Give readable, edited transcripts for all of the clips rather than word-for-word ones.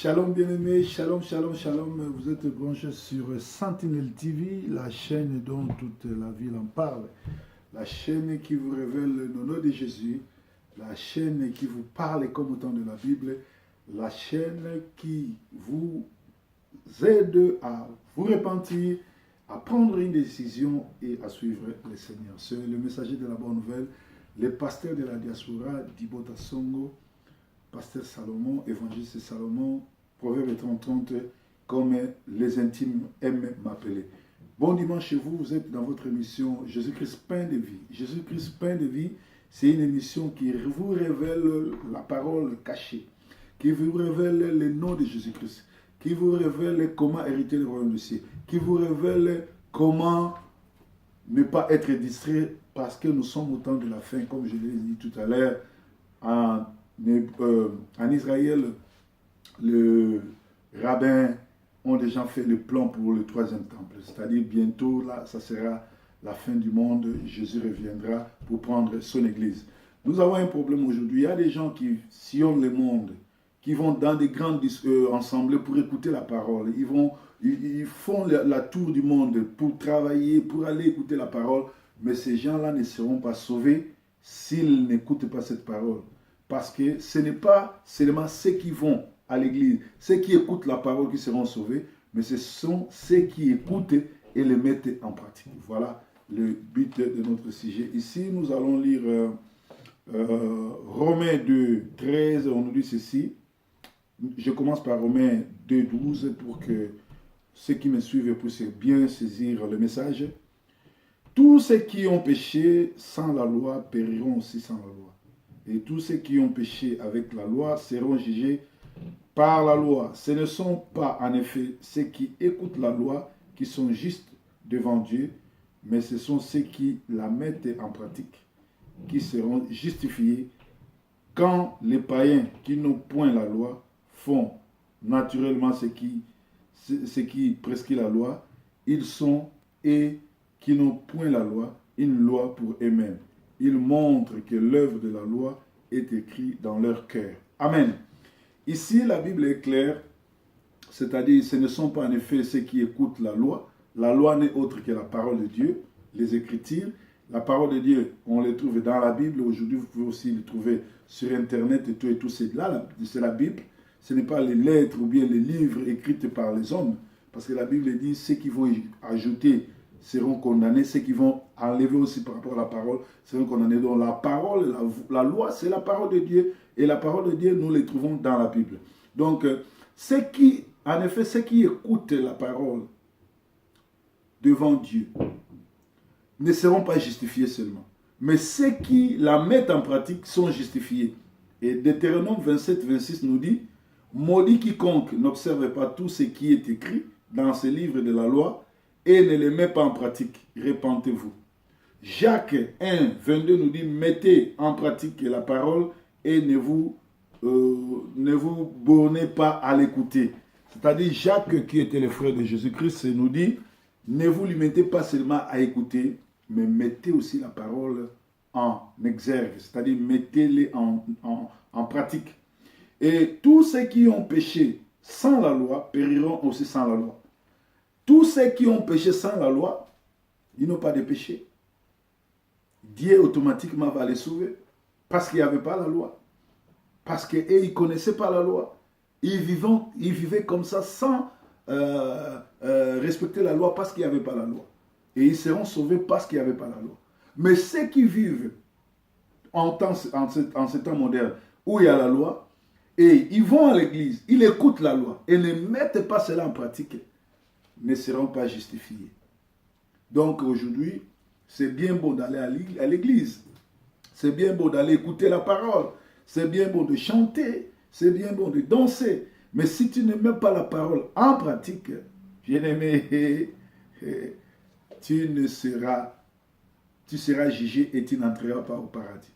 Shalom bien-aimés, shalom, shalom, shalom. Vous êtes branchés sur Sentinelle TV, la chaîne dont toute la ville en parle. La chaîne qui vous révèle le nom de Jésus, la chaîne qui vous parle comme autant de la Bible, la chaîne qui vous aide à vous repentir, à prendre une décision et à suivre le Seigneur. C'est le messager de la bonne nouvelle, le pasteur de la diaspora d'Ibota Songo, Pasteur Salomon, évangéliste Salomon, Proverbe 30, comme les intimes aiment m'appeler. Bon dimanche chez vous, vous êtes dans votre émission Jésus-Christ pain de vie. Jésus-Christ pain de vie, c'est une émission qui vous révèle la parole cachée, qui vous révèle le nom de Jésus-Christ, qui vous révèle comment hériter le royaume du ciel, qui vous révèle comment ne pas être distrait parce que nous sommes au temps de la fin, comme je l'ai dit tout à l'heure, en Israël, le rabbin ont déjà fait le plan pour le troisième temple. C'est-à-dire bientôt, là, ça sera la fin du monde. Jésus reviendra pour prendre son église. Nous avons un problème aujourd'hui. Il y a des gens qui sillonnent le monde, qui vont dans des grandes assemblées pour écouter la parole. Ils font la tour du monde pour travailler, pour aller écouter la parole. Mais ces gens-là ne seront pas sauvés s'ils n'écoutent pas cette parole. Parce que ce n'est pas seulement ceux qui vont à l'église, ceux qui écoutent la parole qui seront sauvés, mais ce sont ceux qui écoutent et le mettent en pratique. Voilà le but de notre sujet. Ici, nous allons lire Romains 2, 13. On nous dit ceci. Je commence par Romains 2, 12 pour que ceux qui me suivent puissent bien saisir le message. Tous ceux qui ont péché sans la loi périront aussi sans la loi. Et tous ceux qui ont péché avec la loi seront jugés par la loi. Ce ne sont pas en effet ceux qui écoutent la loi qui sont justes devant Dieu, mais ce sont ceux qui la mettent en pratique qui seront justifiés. Quand les païens qui n'ont point la loi font naturellement ce qui prescrit la loi, ils sont, et qui n'ont point la loi, une loi pour eux-mêmes. Ils montrent que l'œuvre de la loi est écrite dans leur cœur. Amen. Ici, la Bible est claire, c'est-à-dire ce ne sont pas en effet ceux qui écoutent la loi. La loi n'est autre que la parole de Dieu, les Écritures. La parole de Dieu, on les trouve dans la Bible. Aujourd'hui, vous pouvez aussi les trouver sur Internet et tout. C'est là, c'est la Bible. Ce n'est pas les lettres ou bien les livres écrits par les hommes. Parce que la Bible dit, ceux qui vont ajouter seront condamnés, ceux qui vont enlever aussi par rapport à la parole seront condamnés. Donc la parole, la loi, c'est la parole de Dieu, et la parole de Dieu, nous les trouvons dans la Bible. Donc, en effet, ceux qui écoutent la parole devant Dieu ne seront pas justifiés seulement, mais ceux qui la mettent en pratique sont justifiés. Et Deutéronome 27, 26 nous dit, maudit quiconque n'observe pas tout ce qui est écrit dans ce livre de la loi, et ne les met pas en pratique, repentez-vous. Jacques 1, 22 nous dit, mettez en pratique la parole et ne vous bornez pas à l'écouter. C'est-à-dire Jacques, qui était le frère de Jésus-Christ, nous dit, ne vous limitez pas seulement à écouter, mais mettez aussi la parole en exergue, c'est-à-dire mettez-les en pratique. Et tous ceux qui ont péché sans la loi périront aussi sans la loi. Tous ceux qui ont péché sans la loi, ils n'ont pas de péché. Dieu automatiquement va les sauver parce qu'il n'y avait pas la loi. Parce qu'ils ne connaissaient pas la loi. Ils vivaient comme ça sans respecter la loi parce qu'il n'y avait pas la loi. Et ils seront sauvés parce qu'il n'y avait pas la loi. Mais ceux qui vivent en ce temps moderne où il y a la loi, et ils vont à l'église, ils écoutent la loi et ne mettent pas cela en pratique, ne seront pas justifiés. Donc aujourd'hui, c'est bien beau d'aller à l'église. C'est bien beau d'aller écouter la parole. C'est bien beau de chanter. C'est bien beau de danser. Mais si tu ne mets pas la parole en pratique, bien-aimé, tu seras jugé et tu n'entreras pas au paradis.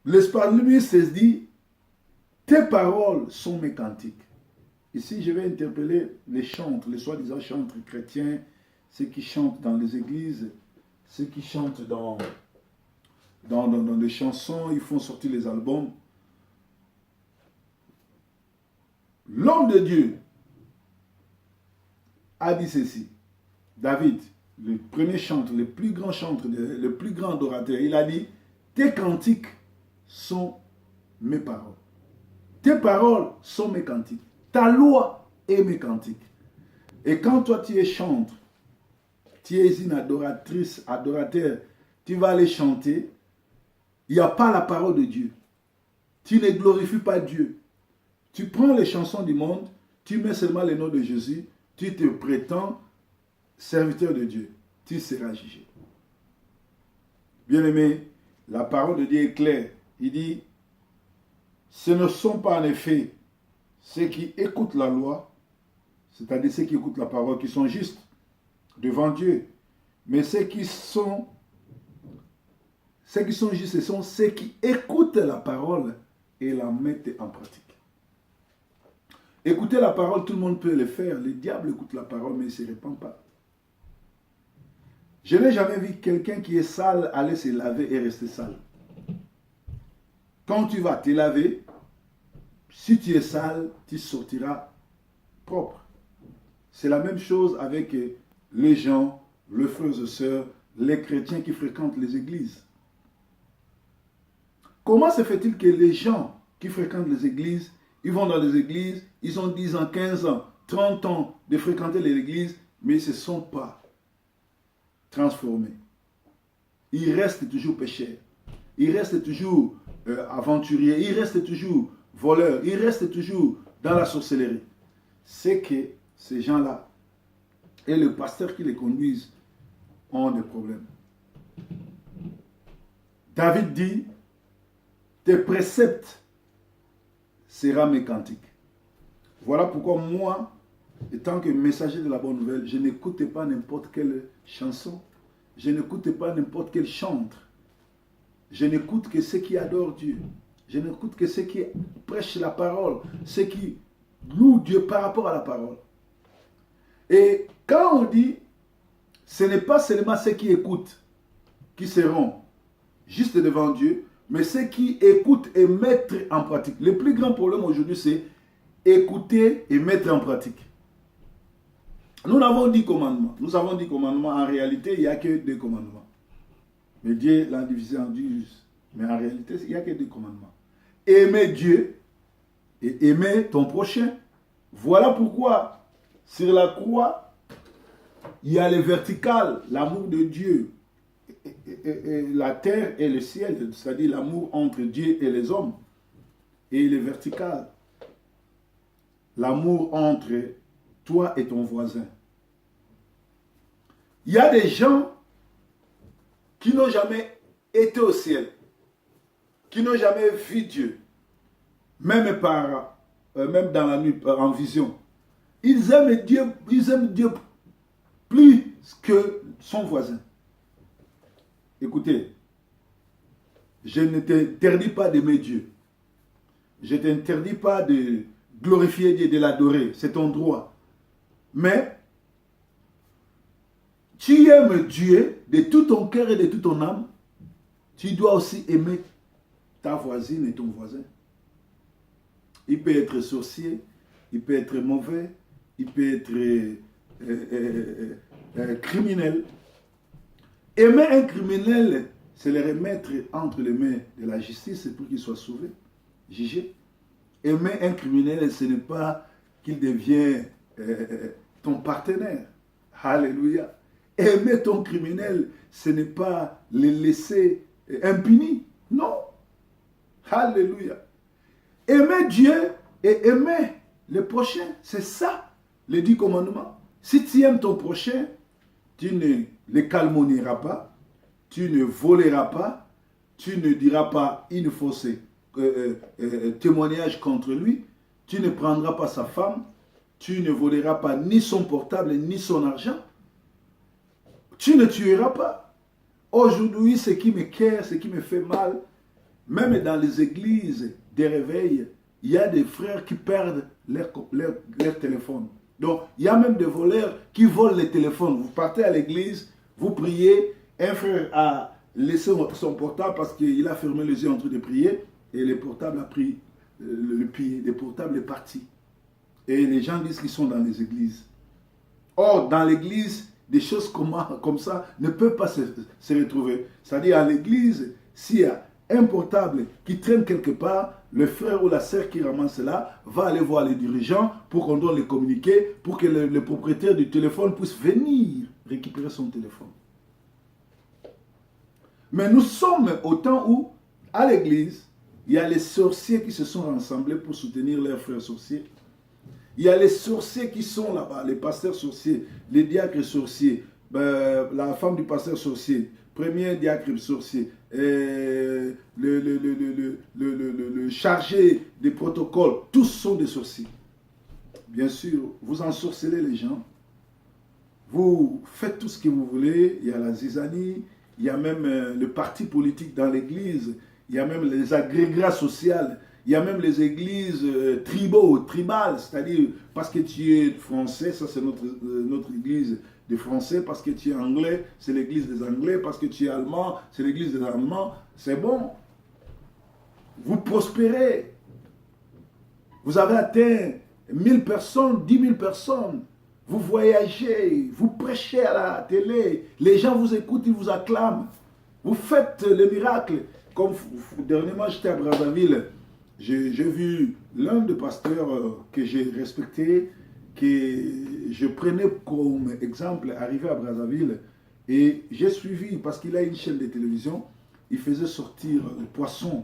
Le psalmiste dit, tes paroles sont mes cantiques. Ici, je vais interpeller les chantres, les soi-disant chantres chrétiens, ceux qui chantent dans les églises, ceux qui chantent dans les chansons, ils font sortir les albums. l'homme de Dieu a dit ceci. David, le premier chantre, le plus grand chantre, le plus grand adorateur, il a dit, tes cantiques sont mes paroles. Tes paroles sont mes cantiques. Ta loi est mes cantiques. Et quand toi tu es chantre, tu es une adoratrice, adorateur, tu vas aller chanter, il n'y a pas la parole de Dieu. Tu ne glorifies pas Dieu. Tu prends les chansons du monde, tu mets seulement le nom de Jésus, tu te prétends serviteur de Dieu. Tu seras jugé. Bien-aimé, la parole de Dieu est claire. Il dit, ce ne sont pas en effet ceux qui écoutent la loi, c'est-à-dire ceux qui écoutent la parole, qui sont justes devant Dieu, mais ceux qui sont justes, ce sont ceux qui écoutent la parole et la mettent en pratique. Écouter la parole, tout le monde peut le faire. Le diable écoute la parole, mais il ne se répand pas. Je n'ai jamais vu quelqu'un qui est sale aller se laver et rester sale. Quand tu vas te laver, si tu es sale, tu sortiras propre. C'est la même chose avec les gens, les frères et sœurs, les chrétiens qui fréquentent les églises. Comment se fait-il que les gens qui fréquentent les églises, ils vont dans les églises, ils ont 10 ans, 15 ans, 30 ans de fréquenter les églises, mais ils ne se sont pas transformés. Ils restent toujours pécheurs. Ils restent toujours aventuriers. Ils restent toujours voleurs. Ils restent toujours dans la sorcellerie. C'est que ces gens-là et le pasteur qui les conduisent ont des problèmes. David dit, tes préceptes seront mes cantiques. Voilà pourquoi moi, étant que messager de la bonne nouvelle, je n'écoute pas n'importe quelle chanson, je n'écoute pas n'importe quel chantre, je n'écoute que ceux qui adorent Dieu, je n'écoute que ceux qui prêchent la parole, ceux qui louent Dieu par rapport à la parole. Et quand on dit, ce n'est pas seulement ceux qui écoutent qui seront juste devant Dieu, mais ceux qui écoutent et mettent en pratique. Le plus grand problème aujourd'hui, c'est écouter et mettre en pratique. Nous avons 10 commandements. Nous avons 10 commandements. En réalité, il n'y a que 2 commandements. Mais Dieu l'a divisé en 10. Mais en réalité, il n'y a que 2 commandements. Aimer Dieu et aimer ton prochain. Voilà pourquoi, sur la croix, il y a le vertical, l'amour de Dieu. Et la terre et le ciel, c'est-à-dire l'amour entre Dieu et les hommes. Et le vertical, l'amour entre toi et ton voisin. Il y a des gens qui n'ont jamais été au ciel, qui n'ont jamais vu Dieu, même dans la nuit, en vision. Ils aiment Dieu plus que son voisin. Écoutez, je ne t'interdis pas d'aimer Dieu. Je ne t'interdis pas de glorifier Dieu, de l'adorer. C'est ton droit. Mais, tu aimes Dieu de tout ton cœur et de toute ton âme. Tu dois aussi aimer ta voisine et ton voisin. Il peut être sorcier, il peut être mauvais, il peut être criminel. Aimer un criminel, c'est le remettre entre les mains de la justice pour qu'il soit sauvé, jugé. Aimer un criminel, ce n'est pas qu'il devienne ton partenaire. Alléluia. Aimer ton criminel, ce n'est pas le laisser impuni. Non. Alléluia. Aimer Dieu et aimer le prochain, c'est ça, les 10 commandements. Si tu aimes ton prochain, tu ne le calomnieras pas, tu ne voleras pas, tu ne diras pas une fausse témoignage contre lui, tu ne prendras pas sa femme, tu ne voleras pas ni son portable ni son argent, tu ne tueras pas. Aujourd'hui, ce qui me quiert, ce qui me fait mal, même dans les églises des réveils, il y a des frères qui perdent leur téléphone. Donc, il y a même des voleurs qui volent les téléphones. Vous partez à l'église, vous priez, un frère a laissé son portable parce qu'il a fermé les yeux en train de prier et le portable a pris le pied, le portable est parti. Et les gens disent qu'ils sont dans les églises. Or, dans l'église, des choses comme ça ne peuvent pas se retrouver. C'est-à-dire, à l'église, s'il y a un portable qui traîne quelque part, le frère ou la sœur qui ramasse cela va aller voir les dirigeants pour qu'on doit les communiquer, pour que le propriétaire du téléphone puisse venir récupérer son téléphone. Mais nous sommes au temps où, à l'église, il y a les sorciers qui se sont rassemblés pour soutenir leurs frères sorciers. Il y a les sorciers qui sont là-bas, les pasteurs sorciers, les diacres sorciers, la femme du pasteur sorcier, premier diacre sorcier, le chargé des protocoles, tous sont des sorciers. Bien sûr, vous ensorcelez les gens, vous faites tout ce que vous voulez, il y a la zizanie, il y a même le parti politique dans l'église, il y a même les agrégats sociaux, il y a même les églises tribales, c'est-à-dire parce que tu es français, ça c'est notre église des Français, parce que tu es anglais, c'est l'église des Anglais, parce que tu es allemand, c'est l'église des Allemands. C'est bon. Vous prospérez. Vous avez atteint 1000 personnes, 10 000 personnes. Vous voyagez, vous prêchez à la télé, les gens vous écoutent, ils vous acclament. Vous faites les miracles. Comme dernièrement, j'étais à Brazzaville, j'ai vu l'un des pasteurs que j'ai respecté, que je prenais comme exemple, arrivé à Brazzaville, et j'ai suivi, parce qu'il a une chaîne de télévision, il faisait sortir les poissons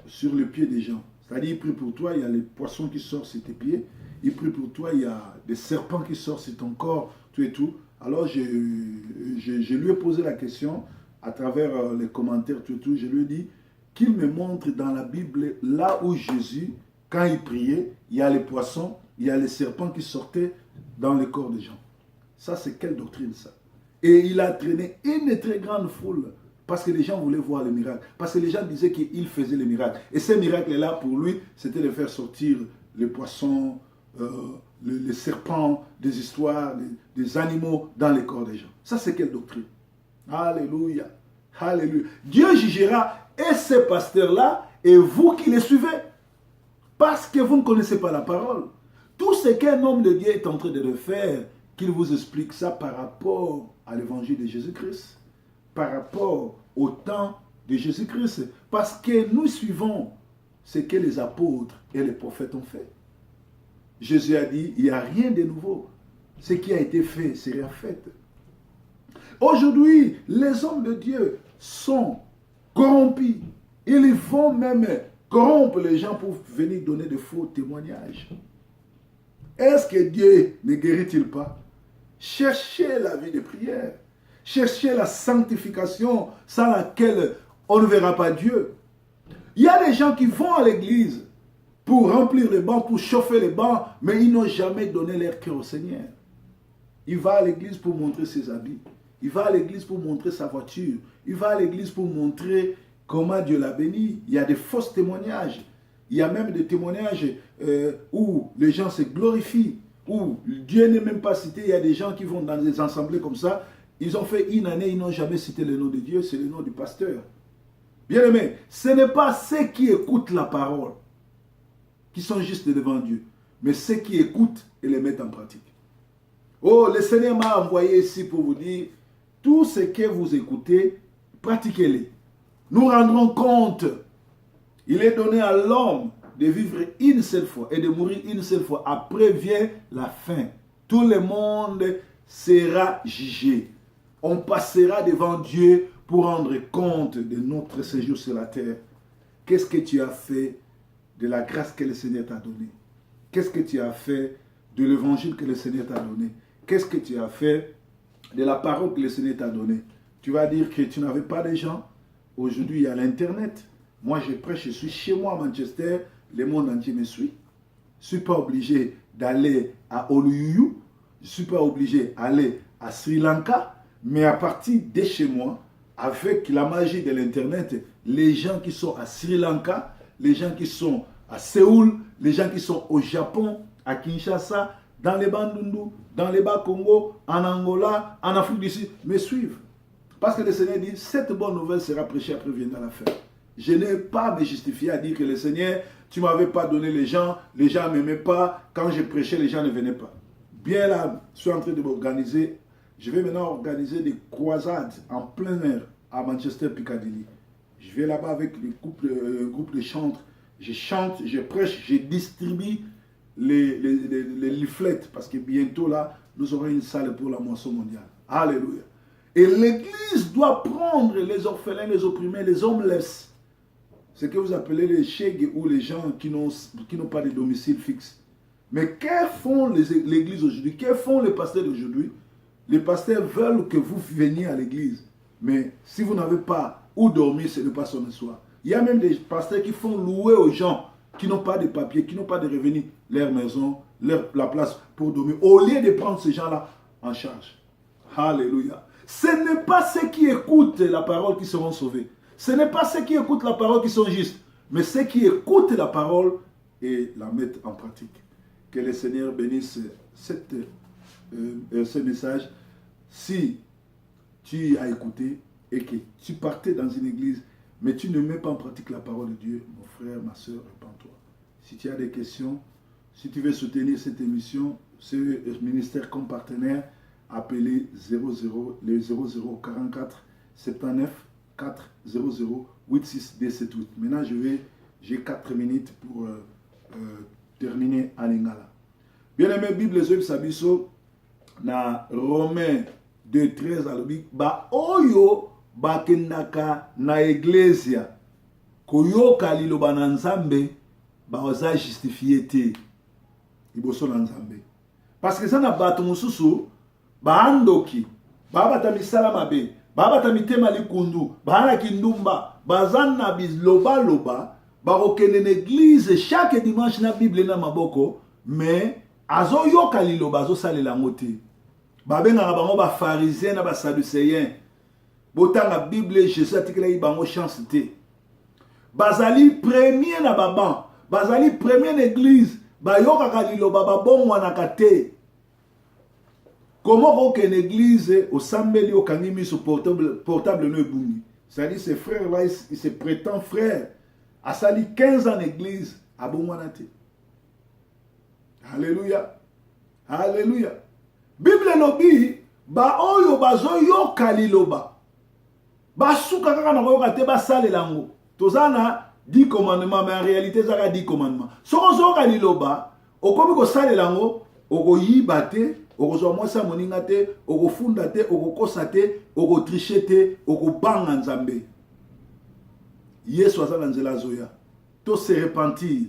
sur les pieds des gens. C'est-à-dire, il prie pour toi, il y a les poissons qui sortent sur tes pieds, il prie pour toi, il y a des serpents qui sortent sur ton corps, tout et tout. Alors, je lui ai posé la question, à travers les commentaires, tout et tout, je lui ai dit, qu'il me montre dans la Bible, là où Jésus, quand il priait, il y a les poissons, il y a les serpents qui sortaient dans le corps des gens. Ça, c'est quelle doctrine, ça? Et il a traîné une très grande foule, parce que les gens voulaient voir les miracles, parce que les gens disaient qu'il faisait les miracles. Et ces miracles-là, pour lui, c'était de faire sortir les poissons, les serpents, des histoires, des animaux dans les corps des gens. Ça, c'est quelle doctrine? Alléluia. Alléluia. Dieu jugera et ces pasteurs-là et vous qui les suivez. Parce que vous ne connaissez pas la parole. Tout ce qu'un homme de Dieu est en train de faire, qu'il vous explique ça par rapport à l'évangile de Jésus-Christ, par rapport au temps de Jésus-Christ. Parce que nous suivons ce que les apôtres et les prophètes ont fait. Jésus a dit, il n'y a rien de nouveau. Ce qui a été fait sera fait. Aujourd'hui, les hommes de Dieu sont corrompus. Ils vont même corrompre les gens pour venir donner de faux témoignages. Est-ce que Dieu ne guérit-il pas? Cherchez la vie de prière. Cherchez la sanctification sans laquelle on ne verra pas Dieu. Il y a des gens qui vont à l'église pour remplir les bancs, pour chauffer les bancs, mais ils n'ont jamais donné leur cœur au Seigneur. Il va à l'église pour montrer ses habits. Il va à l'église pour montrer sa voiture. Il va à l'église pour montrer comment Dieu l'a béni. Il y a des faux témoignages. Il y a même des témoignages où les gens se glorifient, où Dieu n'est même pas cité. Il y a des gens qui vont dans des assemblées comme ça. Ils ont fait une année, ils n'ont jamais cité le nom de Dieu, c'est le nom du pasteur. Bien aimé, ce n'est pas ceux qui écoutent la parole qui sont juste devant Dieu, mais ceux qui écoutent et les mettent en pratique. Oh, le Seigneur m'a envoyé ici pour vous dire, tout ce que vous écoutez, pratiquez-les. Nous rendrons compte. Il est donné à l'homme de vivre une seule fois et de mourir une seule fois. Après vient la fin. Tout le monde sera jugé. On passera devant Dieu pour rendre compte de notre séjour sur la terre. Qu'est-ce que tu as fait de la grâce que le Seigneur t'a donnée? Qu'est-ce que tu as fait de l'évangile que le Seigneur t'a donné? Qu'est-ce que tu as fait de la parole que le Seigneur t'a donnée? Tu vas dire que tu n'avais pas de gens. Aujourd'hui, il y a l'Internet. Moi, je prêche, je suis chez moi à Manchester. Le monde entier me suit. Je ne suis pas obligé d'aller à Honolulu. Je ne suis pas obligé d'aller à Sri Lanka. Mais à partir de chez moi, avec la magie de l'Internet, les gens qui sont à Sri Lanka, les gens qui sont à Séoul, les gens qui sont au Japon, à Kinshasa, dans les Bandundu, dans les Bas-Congo, en Angola, en Afrique du Sud, me suivent. Parce que le Seigneur dit, cette bonne nouvelle sera prêchée, après viendra la fin. Je n'ai pas à me justifier à dire que le Seigneur tu ne m'avais pas donné les gens ne m'aimaient pas, quand je prêchais, les gens ne venaient pas. Bien là, je suis en train de m'organiser. Je vais maintenant organiser des croisades en plein air à Manchester, Piccadilly. Je vais là-bas avec un groupe de chantres. Je chante, je prêche, je distribue les leaflets parce que bientôt là, nous aurons une salle pour la moisson mondiale. Alléluia. Et l'église doit prendre les orphelins, les opprimés, les homeless. Ce que vous appelez les chègues ou les gens qui n'ont pas de domicile fixe. Mais que font l'église aujourd'hui? Que font les pasteurs d'aujourd'hui? Les pasteurs veulent que vous veniez à l'église. Mais si vous n'avez pas où dormir, ce n'est pas son soir. Il y a même des pasteurs qui font louer aux gens qui n'ont pas de papiers, qui n'ont pas de revenus, leur maison, la place pour dormir, au lieu de prendre ces gens-là en charge. Alléluia. Ce n'est pas ceux qui écoutent la parole qui seront sauvés. Ce n'est pas ceux qui écoutent la parole qui sont justes, mais ceux qui écoutent la parole et la mettent en pratique. Que le Seigneur bénisse ce message. Si tu as écouté et que tu partais dans une église, mais tu ne mets pas en pratique la parole de Dieu, mon frère, ma soeur, répands-toi. Si tu as des questions, si tu veux soutenir cette émission, ce ministère comme partenaire, appelez 0044 79 400 86 278. Maintenant, j'ai 4 minutes pour terminer à Lingala. Bien-aimé, Bible Zoïb Sabiso, na Romains 2:13 alobi, ba oyo bakendaka na Iglesia, koyoka liloba na Nzambe, ba oza justifié te. Iboso na Nzambe. Parce que ça na bato mususu, ba andoki, ba bata misala mabe, ba bata mitema likundu, ba na kindumba, ba zanna bizloba loba, ba okende na église chaque dimanche na Bible na maboko, mais azo yoka liloba azo salela ngote. Ba benga bango ba pharisien na ba sadducéen. Botanga Bible Jésus atikela yi bango chance te. Bazali premier na baban, bazali premier na église, ba yoka liloba ba bongwana kate. Comment aucune église au sambeli au kanimi sur portable no ebungi. C'est-à-dire ces frères là, ils se prétendent frères. A sali 15 ans d'église à bongwana te. Alléluia. Alléluia. Bible lobi ba oyo bazo yoka liloba. Ba suka kaka na koyoka te ba sale lango. Tozana 10 commandements mais en réalité ça 10 commandements. Soko zoka liloba, okomi ko sale lango, oko yiba te, oko zo mwasa moninga te, oko funda te, oko kosa te, oko tricher te, oko banga Nzambe. Yesu azala nzela zoya. To se repentir.